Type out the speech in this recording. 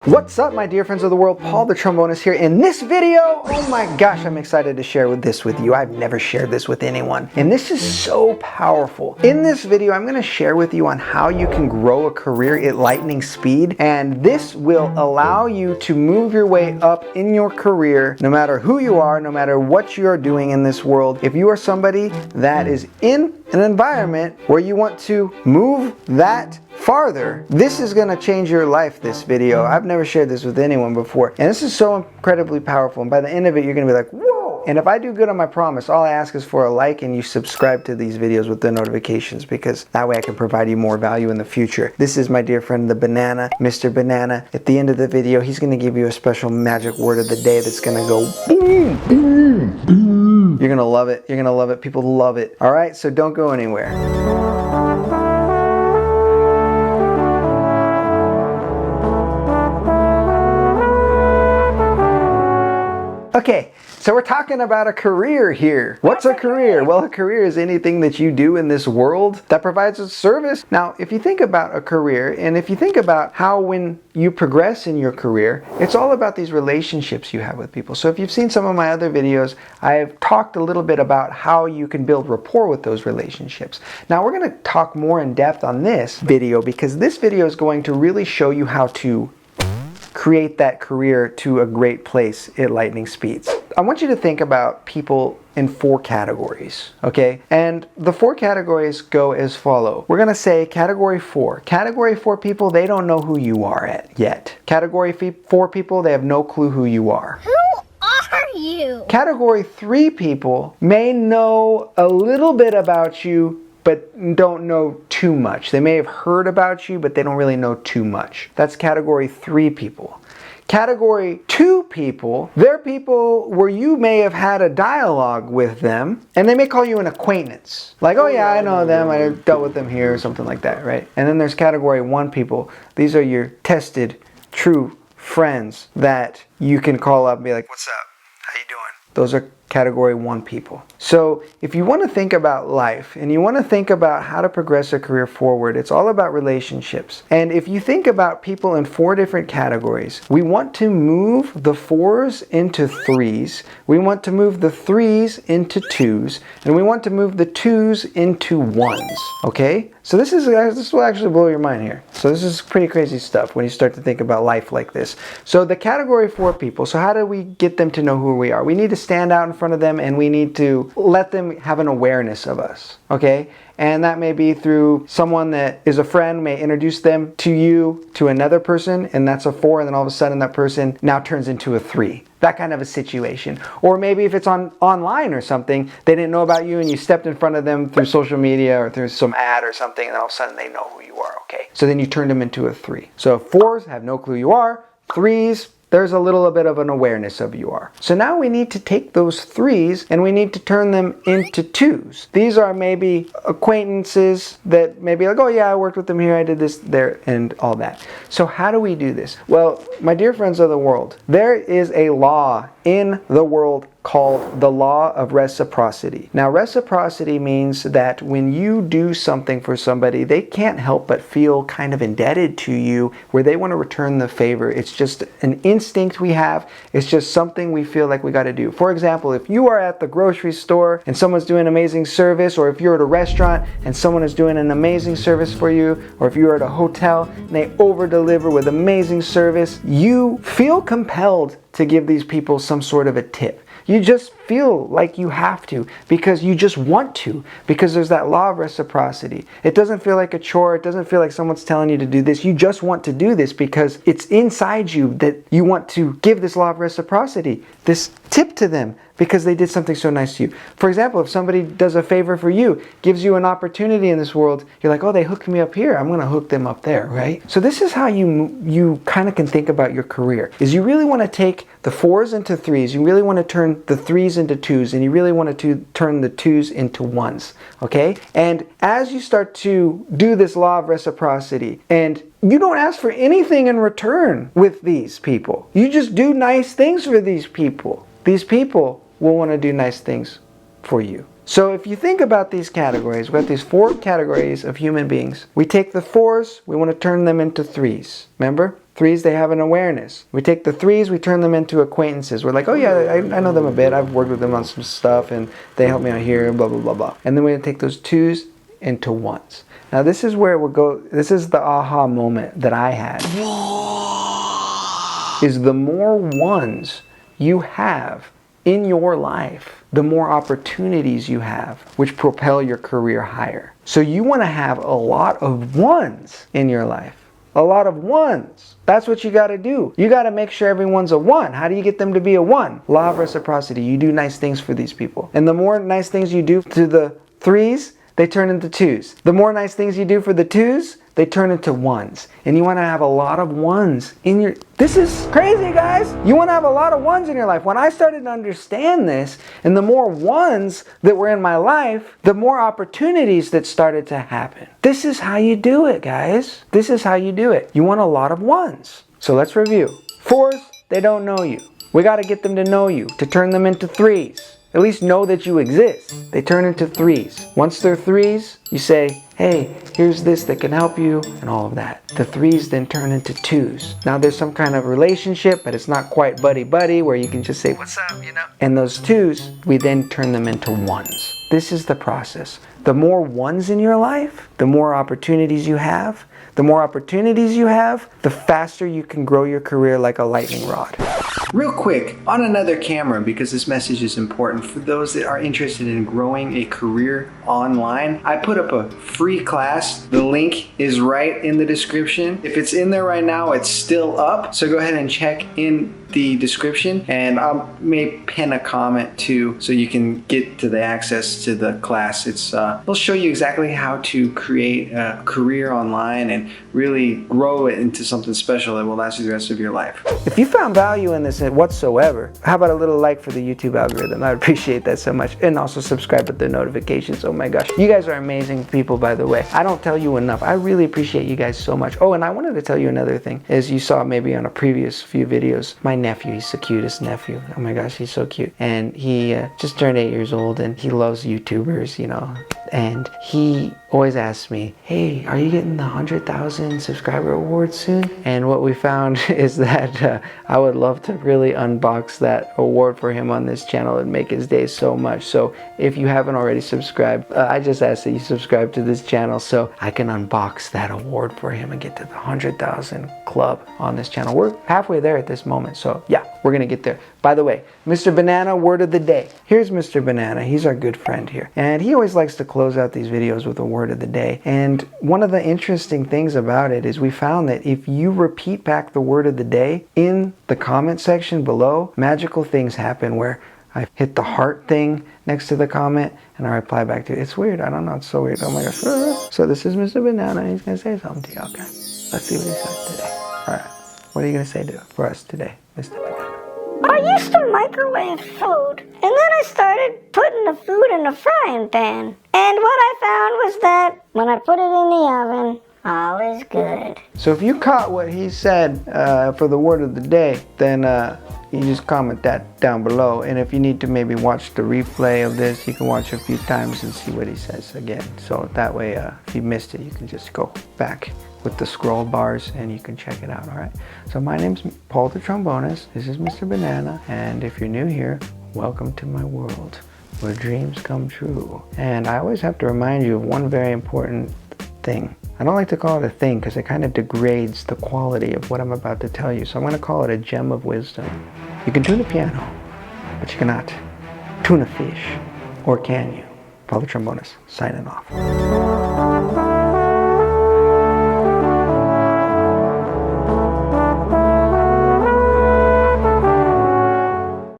What's up, my dear friends of the world? Paul the Trombonist here. In this video, oh my gosh, I'm excited to share this with you. I've never shared this with anyone, and this is so powerful. In this video, I'm going to share with you on how you can grow a career at lightning speed, and this will allow you to move your way up in your career, no matter who you are, no matter what you are doing in this world. If you are somebody that is in an environment where you want to move that farther, this is going to change your life, this video. I've never shared this with anyone before, and this is so incredibly powerful, and by the end of it you're going to be like, whoa. And if I do good on my promise, all I ask is for a like and you subscribe to these videos with the notifications, because that way I can provide you more value in the future. This is my dear friend the Banana, Mr. Banana. At the end of the video, he's going to give you a special magic word of the day that's going to go boom, boom, boom. You're going to love it. You're going to love it. People love it. All right, so don't go anywhere. Okay, so we're talking about a career here. What's a career? Well, a career is anything that you do in this world that provides a service. Now, if you think about a career, and if you think about how when you progress in your career, it's all about these relationships you have with people. So if you've seen some of my other videos, I've talked a little bit about how you can build rapport with those relationships. Now, we're going to talk more in depth on this video, because this video is going to really show you how to create that career to a great place at lightning speeds. I want you to think about people in 4 categories, okay? And the 4 categories go as follow. We're gonna say category 4. Category 4 people, they don't know who you are yet. Category 4 people, they have no clue who you are. Who are you? Category 3 people may know a little bit about you, but don't know too much. They may have heard about you, but they don't really know too much. That's category 3 people. Category 2 people, they're people where you may have had a dialogue with them, and they may call you an acquaintance. Like, oh yeah, I know them, I dealt with them here, or something like that, right? And then there's category 1 people. These are your tested, true friends that you can call up and be like, what's up? How you doing? Those are category 1 people. So if you want to think about life and you want to think about how to progress a career forward, it's all about relationships. And if you think about people in 4 different categories, we want to move the 4s into 3s, we want to move the 3s into 2s, and we want to move the 2s into 1s, okay? So this will actually blow your mind here. So this is pretty crazy stuff when you start to think about life like this. So the category 4 people, so how do we get them to know who we are? We need to stand out in front of them, and we need to let them have an awareness of us, okay? And that may be through someone that is a friend, may introduce them to you, to another person, and that's a 4, and then all of a sudden that person now turns into a 3. That kind of a situation. Or maybe if it's online or something, they didn't know about you and you stepped in front of them through social media or through some ad or something, and all of a sudden they know who you are, okay? So then you turned them into a 3. So 4s have no clue you are, 3s, there's a little bit of an awareness of you are. So now we need to take those 3s and we need to turn them into 2s. These are maybe acquaintances that maybe like, oh yeah, I worked with them here, I did this there, and all that. So how do we do this? Well, my dear friends of the world, there is a law in the world called the Law of Reciprocity. Now, reciprocity means that when you do something for somebody, they can't help but feel kind of indebted to you, where they want to return the favor. It's just an instinct we have. It's just something we feel like we got to do. For example, if you are at the grocery store and someone's doing amazing service, or if you're at a restaurant and someone is doing an amazing service for you, or if you're at a hotel and they over-deliver with amazing service, you feel compelled to give these people some sort of a tip. You just feel like you have to, because you just want to, because there's that law of reciprocity. It doesn't feel like a chore. It doesn't feel like someone's telling you to do this. You just want to do this because it's inside you that you want to give this law of reciprocity, this tip to them, because they did something so nice to you. For example, if somebody does a favor for you, gives you an opportunity in this world, you're like, oh, they hooked me up here, I'm going to hook them up there, right? So this is how you kind of can think about your career, is you really want to take the 4s into 3s, you really want to turn the 3s into 2s, and you really want to turn the 2s into 1s, okay? And as you start to do this law of reciprocity, and you don't ask for anything in return with these people, you just do nice things for these people. These people will want to do nice things for you. So if you think about these categories, we have these 4 categories of human beings. We take the 4s, we want to turn them into 3s. Remember? Threes, they have an awareness. We take the threes, we turn them into acquaintances. We're like, oh yeah, I know them a bit. I've worked with them on some stuff and they help me out here, blah, blah, blah, blah. And then we take those twos into ones. Now this is where we'll go, this is the aha moment that I had. Is the more ones you have in your life, the more opportunities you have, which propel your career higher. So you want to have a lot of ones in your life. A lot of ones. That's what you got to do. You got to make sure everyone's a one. How do you get them to be a one? Law of reciprocity. You do nice things for these people. And the more nice things you do to the threes, they turn into twos. The more nice things you do for the twos, they turn into ones. And you want to have a lot of ones in your... This is crazy, guys. You want to have a lot of ones in your life. When I started to understand this, and the more ones that were in my life, the more opportunities that started to happen. This is how you do it, guys. This is how you do it. You want a lot of ones. So let's review. Fours, they don't know you. We got to get them to know you, to turn them into threes. At least know that you exist. They turn into threes. Once they're threes, you say, hey, here's this that can help you, and all of that. The threes then turn into twos. Now there's some kind of relationship, but it's not quite buddy-buddy where you can just say, what's up, you know? And those twos, we then turn them into ones. This is the process. The more ones in your life, the more opportunities you have. The more opportunities you have, the faster you can grow your career like a lightning rod. Real quick, on another camera, because this message is important for those that are interested in growing a career online, I put up a free class. The link is right in the description. If it's in there right now, it's still up. So go ahead and check in the description, and I may pin a comment too so you can get to the access to the class. It'll show you exactly how to create a career online and really grow it into something special that will last you the rest of your life. If you found value in this whatsoever, how about a little like for the YouTube algorithm? I would appreciate that so much. And also subscribe with the notifications. Oh my gosh, you guys are amazing people, by the way. I don't tell you enough. I really appreciate you guys so much. Oh, and I wanted to tell you another thing. As you saw maybe on a previous few videos, my nephew, he's the cutest nephew. Oh my gosh, he's so cute. And he just turned 8 years old, and he loves YouTubers, you know. And he always asks me, hey, are you getting the 100,000 subscriber award soon? And what we found is that I would love to really unbox that award for him on this channel and make his day so much. So if you haven't already subscribed, I just ask that you subscribe to this channel so I can unbox that award for him and get to the 100,000 club on this channel. We're halfway there at this moment. So yeah, we're gonna get there. By the way, Mr. Banana, word of the day. Here's Mr. Banana. He's our good friend here. And he always likes to close out these videos with a word of the day. And one of the interesting things about it is we found that if you repeat back the word of the day in the comment section below, magical things happen where I hit the heart thing next to the comment and I reply back to it. It's weird. I don't know. It's so weird. Oh my gosh. So this is Mr. Banana. He's going to say something to you. Okay. Let's see what he says today. All right. What are you going to say for us today, Mr. Banana? I used to microwave food, and then I started putting the food in the frying pan. And what I found was that when I put it in the oven, all is good. So if you caught what he said for the word of the day, then you just comment that down below. And if you need to maybe watch the replay of this, you can watch a few times and see what he says again. So that way, if you missed it, you can just go back with the scroll bars and you can check it out. All right, so my name's Paul the Trombonist. This is Mr. Banana, and if you're new here, welcome to my world where dreams come true. And I always have to remind you of one very important thing. I don't like to call it a thing because it kind of degrades the quality of what I'm about to tell you, so I'm going to call it a gem of wisdom. You can tune a piano, but you cannot tune a fish. Or can you? Paul the Trombonist signing off.